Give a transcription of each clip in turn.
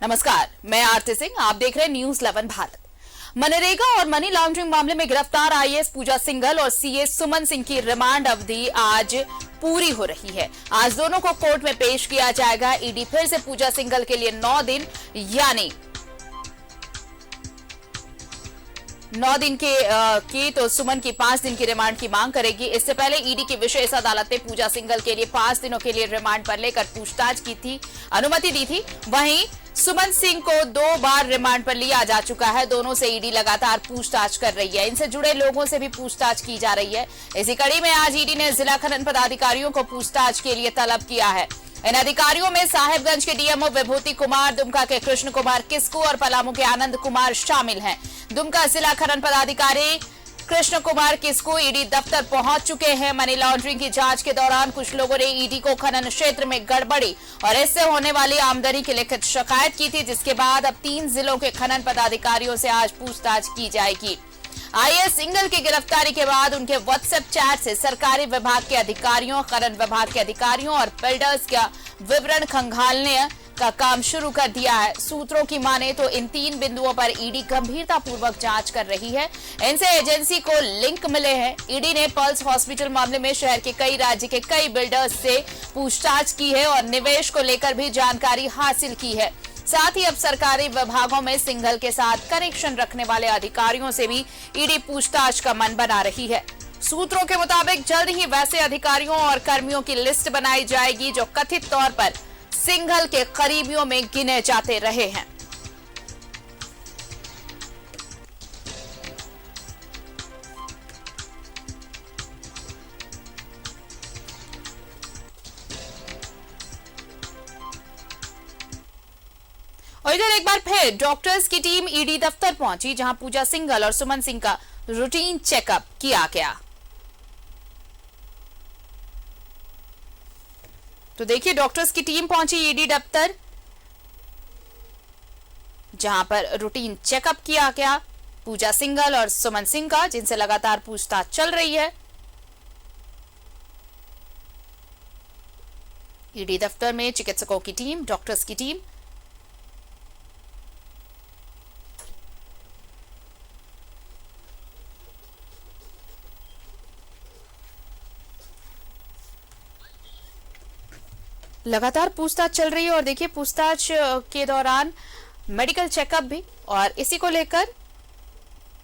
नमस्कार, मैं आरती सिंह, आप देख रहे हैं न्यूज 11 भारत। मनरेगा और मनी लॉन्ड्रिंग मामले में गिरफ्तार आईएएस पूजा सिंघल और सीए सुमन सिंह की रिमांड अवधि आज पूरी हो रही है। आज दोनों को कोर्ट में पेश किया जाएगा। ईडी फिर से पूजा सिंघल के लिए 9 दिन यानी 9 दिन की तो सुमन की 5 दिन की रिमांड की मांग करेगी। इससे पहले ईडी की विशेष अदालत ने पूजा सिंघल के लिए 5 दिनों के लिए रिमांड पर लेकर पूछताछ की थी, अनुमति दी थी। वहीं सुमन सिंह को 2 बार रिमांड पर लिया जा चुका है। दोनों से ईडी लगातार पूछताछ कर रही है। इनसे जुड़े लोगों से भी पूछताछ की जा रही है। इसी कड़ी में आज ईडी ने जिला खनन पदाधिकारियों को पूछताछ के लिए तलब किया है। इन अधिकारियों में साहेबगंज के डीएमओ विभूति कुमार, दुमका के कृष्ण कुमार किस्कू और पलामू के आनंद कुमार शामिल हैं। दुमका जिला खनन पदाधिकारी कृष्ण कुमार किस्कू ईडी दफ्तर पहुंच चुके हैं। मनी लॉन्ड्रिंग की जांच के दौरान कुछ लोगों ने ईडी को खनन क्षेत्र में गड़बड़ी और इससे होने वाली आमदनी की लिखित शिकायत की थी, जिसके बाद अब 3 जिलों के खनन पदाधिकारियों से आज पूछताछ की जाएगी। आईएएस सिंघल की गिरफ्तारी के बाद उनके व्हाट्सएप चैट से सरकारी विभाग के अधिकारियों, खनन विभाग के अधिकारियों और बिल्डर्स का विवरण खंगालने का काम शुरू कर दिया है। सूत्रों की माने तो इन 3 बिंदुओं पर ईडी गंभीरतापूर्वक जांच कर रही है। इनसे एजेंसी को लिंक मिले हैं। ईडी ने पल्स हॉस्पिटल मामले में शहर के कई राज्य के कई बिल्डर्स से पूछताछ की है और निवेश को लेकर भी जानकारी हासिल की है। साथ ही अब सरकारी विभागों में सिंघल के साथ कनेक्शन रखने वाले अधिकारियों से भी ईडी पूछताछ का मन बना रही है। सूत्रों के मुताबिक जल्द ही वैसे अधिकारियों और कर्मियों की लिस्ट बनाई जाएगी जो कथित तौर पर सिंघल के करीबियों में गिने जाते रहे हैं। और इधर एक बार फिर डॉक्टर्स की टीम ईडी दफ्तर पहुंची, जहां पूजा सिंघल और सुमन सिंह का रूटीन चेकअप किया गया। तो देखिए, डॉक्टर्स की टीम पहुंची ईडी दफ्तर, जहां पर रूटीन चेकअप किया गया पूजा सिंघल और सुमन सिंह का, जिनसे लगातार पूछताछ चल रही है। ईडी दफ्तर में चिकित्सकों की टीम, डॉक्टर्स की टीम। लगातार पूछताछ चल रही है और देखिए, पूछताछ के दौरान मेडिकल चेकअप भी, और इसी को लेकर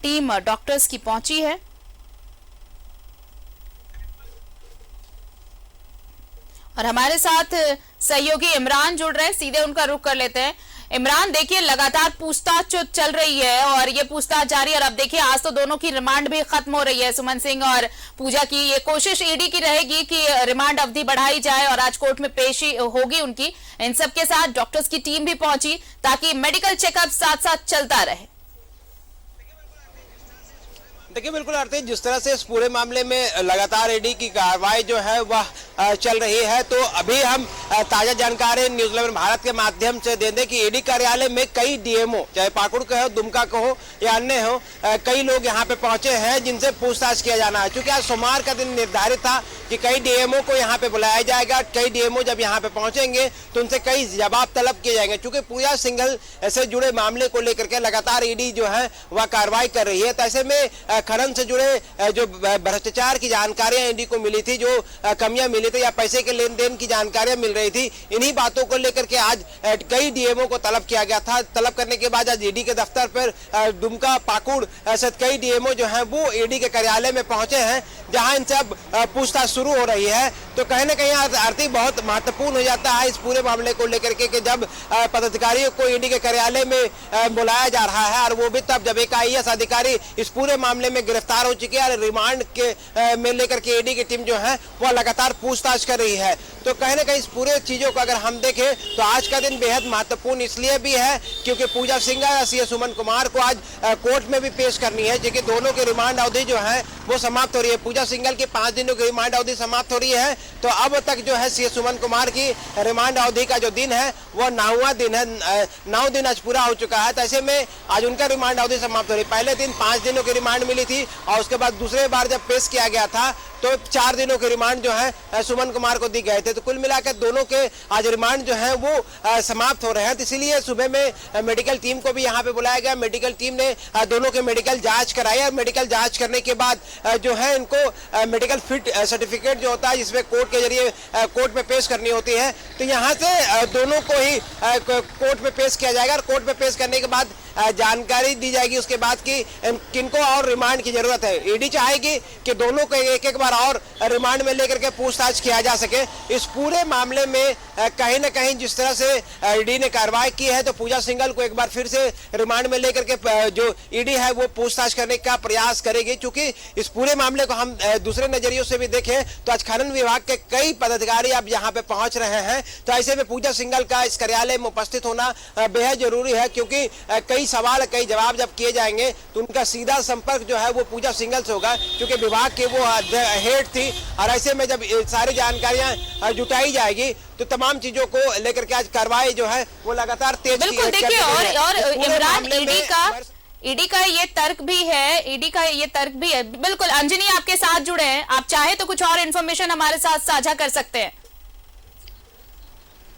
टीम डॉक्टर्स की पहुंची है। और हमारे साथ सहयोगी इमरान जुड़ रहे हैं, सीधे उनका रुख कर लेते हैं। इमरान, देखिए लगातार पूछताछ जो चल रही है और ये पूछताछ जारी है, और अब देखिए आज तो दोनों की रिमांड भी खत्म हो रही है। सुमन सिंह और पूजा की ये कोशिश ईडी की रहेगी कि रिमांड अवधि बढ़ाई जाए और आज कोर्ट में पेशी होगी उनकी। इन सबके साथ डॉक्टर्स की टीम भी पहुंची ताकि मेडिकल चेकअप साथ साथ चलता रहे। देखिए, बिल्कुल आरती, जिस तरह से इस पूरे मामले में लगातार ईडी की कार्रवाई जो है वह चल रही है, तो अभी हम ताजा जानकारी न्यूज 11 भारत के माध्यम से दे दें कि ईडी कार्यालय में कई डीएमओ, चाहे पाकुड़ का हो, दुमका का हो या अन्य हो, कई लोग यहाँ पे पहुंचे हैं जिनसे पूछताछ किया जाना है। क्योंकि आज सोमवार का दिन निर्धारित था कि कई डीएमओ को यहाँ पे बुलाया जाएगा। कई डीएमओ जब यहाँ पे पहुंचेंगे तो उनसे कई जवाब तलब किए जाएंगे। क्योंकि पूजा सिंघल से जुड़े मामले को लेकर के लगातार ईडी जो है वह कार्रवाई कर रही है। तो ऐसे में खनन से जुड़े जो भ्रष्टाचार की जानकारियां ईडी को मिली थी, जो कमियां मिली थी या पैसे के लेन देन की जानकारियां मिल रही थी, इन्हीं बातों को लेकर के आज कई डीएमओ को तलब किया गया था। तलब करने के बाद आज ईडी के दफ्तर पर दुमका, पाकुड़ से कई डीएमओ जो हैं वो ईडी के कार्यालय में पहुंचे हैं, जहां इनसे अब पूछताछ शुरू हो रही है। तो कहीं ना कहीं आरती बहुत महत्वपूर्ण हो जाता है इस पूरे मामले को लेकर के कि जब पदाधिकारियों को ईडी के कार्यालय में बुलाया जा रहा है, और वो भी तब जब एक आईएएस अधिकारी इस पूरे मामले में गिरफ्तार हो चुके हैं। रिमांड के में लेकर के ईडी की टीम जो है वह लगातार पूछताछ कर रही है। तो कहीं ना कहीं इस पूरे चीजों को अगर हम देखें तो आज का दिन बेहद महत्वपूर्ण इसलिए भी है क्योंकि पूजा सिंघल और सीए सुमन कुमार को आज कोर्ट में भी पेश करनी है, क्योंकि दोनों की रिमांड अवधि जो है वो समाप्त हो रही है। पूजा सिंघल की 5 दिनों की रिमांड अवधि समाप्त हो रही है, तो अब तक जो है सीए सुमन कुमार की रिमांड अवधि का जो दिन है वो 9वां दिन है। 9 दिन आज पूरा हो चुका है। तो ऐसे में आज उनका रिमांड अवधि समाप्त हो रही है। पहले दिन 5 दिनों की रिमांड मिली थी और उसके बाद दूसरे बार जब पेश किया गया था तो 4 दिनों की रिमांड जो है सुमन कुमार को दी गए थे। तो कुल मिलाकर दोनों के आज रिमांड जो है वो समाप्त हो रहे हैं। तो इसीलिए सुबह में मेडिकल टीम को भी यहाँ पे बुलाया गया। मेडिकल टीम ने दोनों के मेडिकल जांच कराई और मेडिकल जांच करने के बाद जो है इनको मेडिकल फिट सर्टिफिकेट जो होता है जिसमें कोर्ट के जरिए कोर्ट में पेश करनी होती है, तो यहाँ से दोनों को ही कोर्ट में पेश किया जाएगा और कोर्ट में पेश करने के बाद जानकारी दी जाएगी उसके बाद कि किनको और रिमांड की जरूरत है। ईडी चाहेगी कि दोनों को एक एक बार और रिमांड में लेकर के पूछताछ किया जा सके। इस पूरे मामले में कहीं ना कहीं जिस तरह से ईडी ने कार्रवाई की है तो पूजा सिंघल को एक बार फिर से रिमांड में लेकर के जो ईडी है वो पूछताछ करने का प्रयास करेगी। क्योंकि इस पूरे मामले को हम दूसरे नजरियों से भी देखें तो आज खनन विभाग के कई पदाधिकारी अब यहाँ पे पहुंच रहे हैं, तो ऐसे में पूजा सिंघल का इस कार्यालय में उपस्थित होना बेहद जरूरी है। क्योंकि कई सवाल कई जवाब जब किए जाएंगे तो उनका सीधा संपर्क जो है वो पूजा सिंघल से होगा, क्योंकि विभाग के वो हेड थी। और ऐसे में जब सारी जानकारियां जुटाई जाएगी तो तमाम चीजों को लेकर के आज कार्रवाई जो है वो लगातार तेज बिल्कुल देखिए। और इमरान, ईडी का ये तर्क भी है, बिल्कुल। अंजनी आपके साथ जुड़े हैं, आप चाहे तो कुछ और इन्फॉर्मेशन हमारे साथ साझा कर सकते हैं।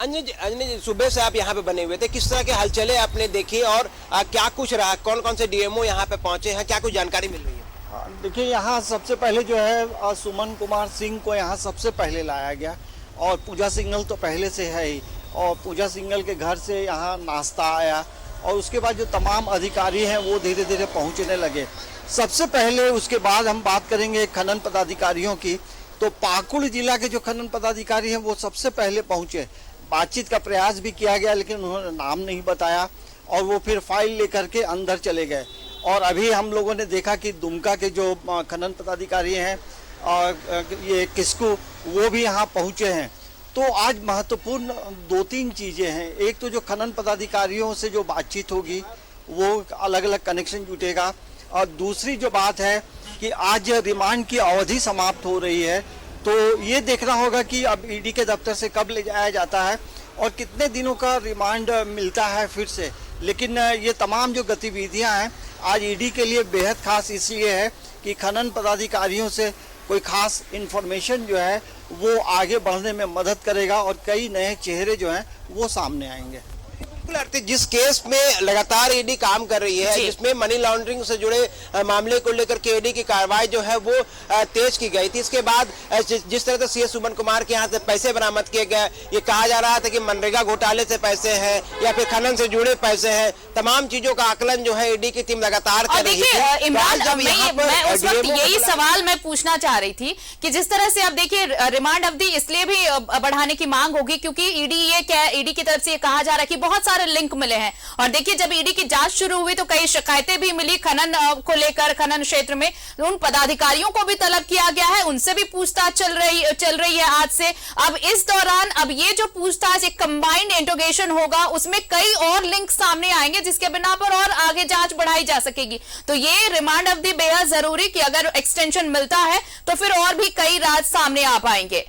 अंजनी जी, सुबह से आप यहाँ पे बने हुए थे, किस तरह के हलचलें आपने देखी और क्या कुछ रहा, कौन कौन से डीएमओ यहाँ पे पहुंचे हैं, क्या कुछ जानकारी मिल रही है? देखिए, यहाँ सबसे पहले जो है सुमन कुमार सिंह को यहाँ सबसे पहले लाया गया और पूजा सिंघल तो पहले से है ही, और पूजा सिंघल के घर से यहाँ नाश्ता आया और उसके बाद जो तमाम अधिकारी हैं वो धीरे धीरे पहुँचने लगे। सबसे पहले उसके बाद हम बात करेंगे खनन पदाधिकारियों की, तो पाकुड़ जिला के जो खनन पदाधिकारी हैं वो सबसे पहले पहुँचे। बातचीत का प्रयास भी किया गया लेकिन उन्होंने नाम नहीं बताया और वो फिर फाइल लेकर के अंदर चले गए। और अभी हम लोगों ने देखा कि दुमका के जो खनन पदाधिकारी हैं और ये किस्कू, वो भी यहाँ पहुँचे हैं। तो आज महत्वपूर्ण 2-3 चीज़ें हैं। एक तो जो खनन पदाधिकारियों से जो बातचीत होगी वो अलग अलग कनेक्शन जुटेगा, और दूसरी जो बात है कि आज रिमांड की अवधि समाप्त हो रही है, तो ये देखना होगा कि अब ईडी के दफ्तर से कब ले जाया जाता है और कितने दिनों का रिमांड मिलता है फिर से। लेकिन ये तमाम जो गतिविधियां हैं आज ईडी के लिए बेहद खास इसलिए है कि खनन पदाधिकारियों से कोई खास इन्फॉर्मेशन जो है वो आगे बढ़ने में मदद करेगा और कई नए चेहरे जो हैं वो सामने आएंगे। जिस केस में लगातार ईडी काम कर रही है, जिसमें मनी लॉन्ड्रिंग से जुड़े मामले को लेकर के ईडी की कार्रवाई जो है वो तेज की गई थी। इसके बाद जिस तरह से सीएस सुमन कुमार के यहाँ से पैसे बरामद किए गए, ये कहा जा रहा था कि मनरेगा घोटाले से पैसे हैं या फिर खनन से जुड़े पैसे हैं, तमाम चीजों का आकलन जो है ईडी की टीम लगातार कर रही है। इमरान, मैं उस वक्त यही सवाल मैं पूछना चाह रही थी कि जिस तरह से अब देखिए रिमांड अवधि इसलिए भी बढ़ाने की मांग होगी क्योंकि ईडी की तरफ से ये कहा जा रहा है कि बहुत सारे लिंक मिले हैं। और देखिए, जब ईडी की जांच शुरू हुई तो कई शिकायतें भी मिली खनन को लेकर। खनन क्षेत्र में उन पदाधिकारियों को भी तलब किया गया है, उनसे भी पूछताछ चल रही है आज से। अब इस दौरान अब ये जो पूछताछ एक कंबाइंड इंट्रोगेशन होगा, उसमें कई और लिंक सामने आएंगे जिसके बिना पर और आगे जांच बढ़ाई जा सकेगी। तो ये रिमांड अवधि बेहद जरूरी कि अगर एक्सटेंशन मिलता है तो फिर और भी कई राज सामने आ पाएंगे।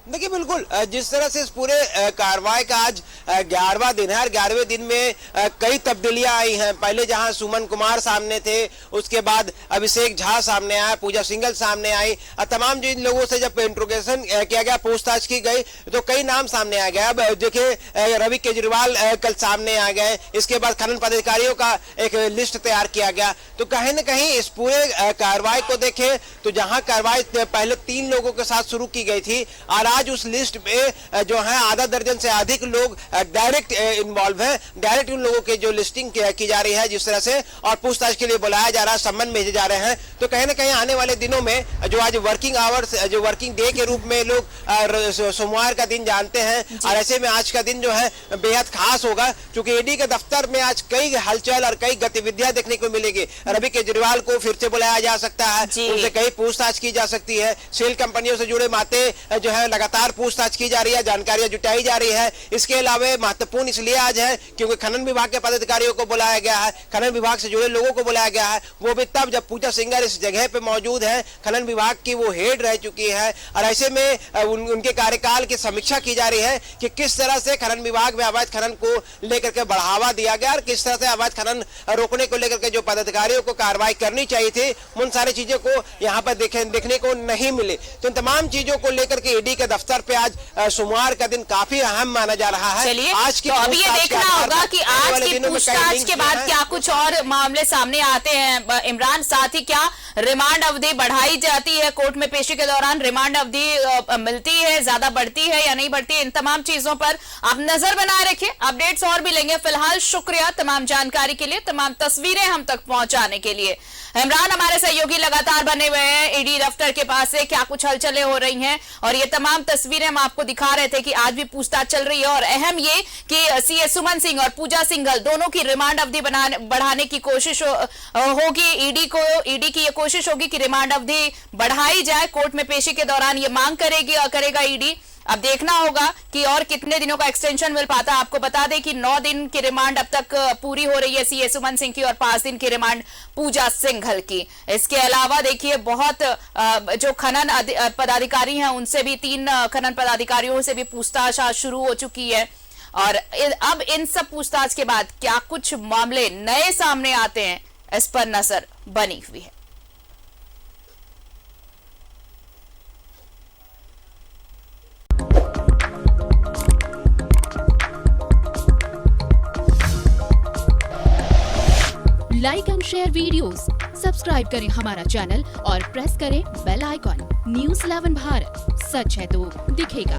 देखिए, बिल्कुल जिस तरह से इस पूरे कार्रवाई का आज 11वां दिन है और 11वें दिन में कई तब्दीलियां आई हैं। पहले जहां सुमन कुमार सामने थे, उसके बाद अभिषेक झा सामने आया, पूजा सिंघल सामने आई, और तमाम जिन लोगों से जब इंट्रोगेशन किया गया, पूछताछ की गई, तो कई नाम सामने आ गए। अब देखिए, रवि केजरीवाल कल सामने आ गए, इसके बाद खनन पदाधिकारियों का एक लिस्ट तैयार किया गया। तो कहीं ना कहीं इस पूरे कार्रवाई को देखें तो जहां कार्रवाई पहले 3 लोगों के साथ शुरू की गई थी और आज उस लिस्ट में जो है आधा दर्जन से अधिक लोग डायरेक्ट इन्वॉल्व हैं। डायरेक्ट उन लोगों के जो लिस्टिंग की जा रही है जिस तरह से, और पूछताछ के लिए बुलाया जा रहा है, सम्मन भेजे जा रहे हैं। तो कहीं ना कहीं आने वाले दिनों में जो आज वर्किंग आवर्स, जो वर्किंग डे के रूप में लोग सोमवार का दिन जानते हैं, और ऐसे में आज का दिन जो है बेहद खास होगा क्योंकि ईडी के दफ्तर में आज कई हलचल और कई गतिविधियां देखने को मिलेगी। रवि केजरीवाल को फिर से बुलाया जा सकता है, उनसे कई पूछताछ की जा सकती है। सेल कंपनियों से जुड़े माते जो है लगातार पूछताछ की जा रही है, जानकारियां जुटाई जा रही है। इसके अलावा पे महत्वपूर्ण इसलिए आज है क्योंकि खनन विभाग के पदाधिकारियों को बुलाया गया है, खनन विभाग से जुड़े लोगों को बुलाया गया है, वो भी तब जब पूजा सिंघल इस जगह पे मौजूद है। खनन विभाग की वो हेड रह चुकी है और ऐसे में उनके कार्यकाल की समीक्षा की जा रही है कि किस तरह से खनन विभाग में अवैध खनन को लेकर के बढ़ावा दिया गया और किस तरह से अवैध खनन रोकने को लेकर के जो पदाधिकारियों को कार्रवाई करनी चाहिए थी, उन सारी चीजों को यहाँ पर देखने को नहीं मिले। तो इन तमाम चीजों को लेकर के ईडी के दफ्तर पे आज सोमवार का दिन काफी अहम माना जा रहा है। चलिए, आज की तो अभी ये देखना होगा कि आज की पूछताछ के बाद क्या कुछ और मामले सामने आते हैं। इमरान, साथ ही क्या रिमांड अवधि बढ़ाई जाती है कोर्ट में पेशी के दौरान, रिमांड अवधि मिलती है, ज्यादा बढ़ती है या नहीं बढ़ती, इन तमाम चीजों पर आप नजर बनाए रखें। अपडेट्स और भी लेंगे। फिलहाल शुक्रिया तमाम जानकारी के लिए, तमाम तस्वीरें हम तक पहुंचाने के लिए। इमरान हमारे सहयोगी लगातार बने हुए हैं ईडी दफ्तर के पास से, क्या कुछ हलचलें हो रही हैं और ये तमाम तस्वीरें हम आपको दिखा रहे थे कि आज भी पूछताछ चल रही है। और अहम ये कि सीएस सुमन सिंह और पूजा सिंघल दोनों की रिमांड अवधि बढ़ाने की कोशिश होगी। ईडी की ये कोशिश होगी कि रिमांड अवधि बढ़ाई जाए। कोर्ट में पेशी के दौरान ये मांग करेगा ईडी। अब देखना होगा कि और कितने दिनों का एक्सटेंशन मिल पाता है। आपको बता दें कि 9 दिन की रिमांड अब तक पूरी हो रही है सीएस सुमन सिंह की और 5 दिन की रिमांड पूजा सिंघल की। इसके अलावा देखिए बहुत जो खनन पदाधिकारी हैं उनसे भी 3 खनन पदाधिकारियों से भी पूछताछ आज शुरू हो चुकी है। और अब इन सब पूछताछ के बाद क्या कुछ मामले नए सामने आते हैं, इस पर नजर बनी हुई है। Like and share videos, subscribe करें हमारा चैनल और प्रेस करें बेल आइकॉन। न्यूज़ 11 भारत, सच है तो दिखेगा।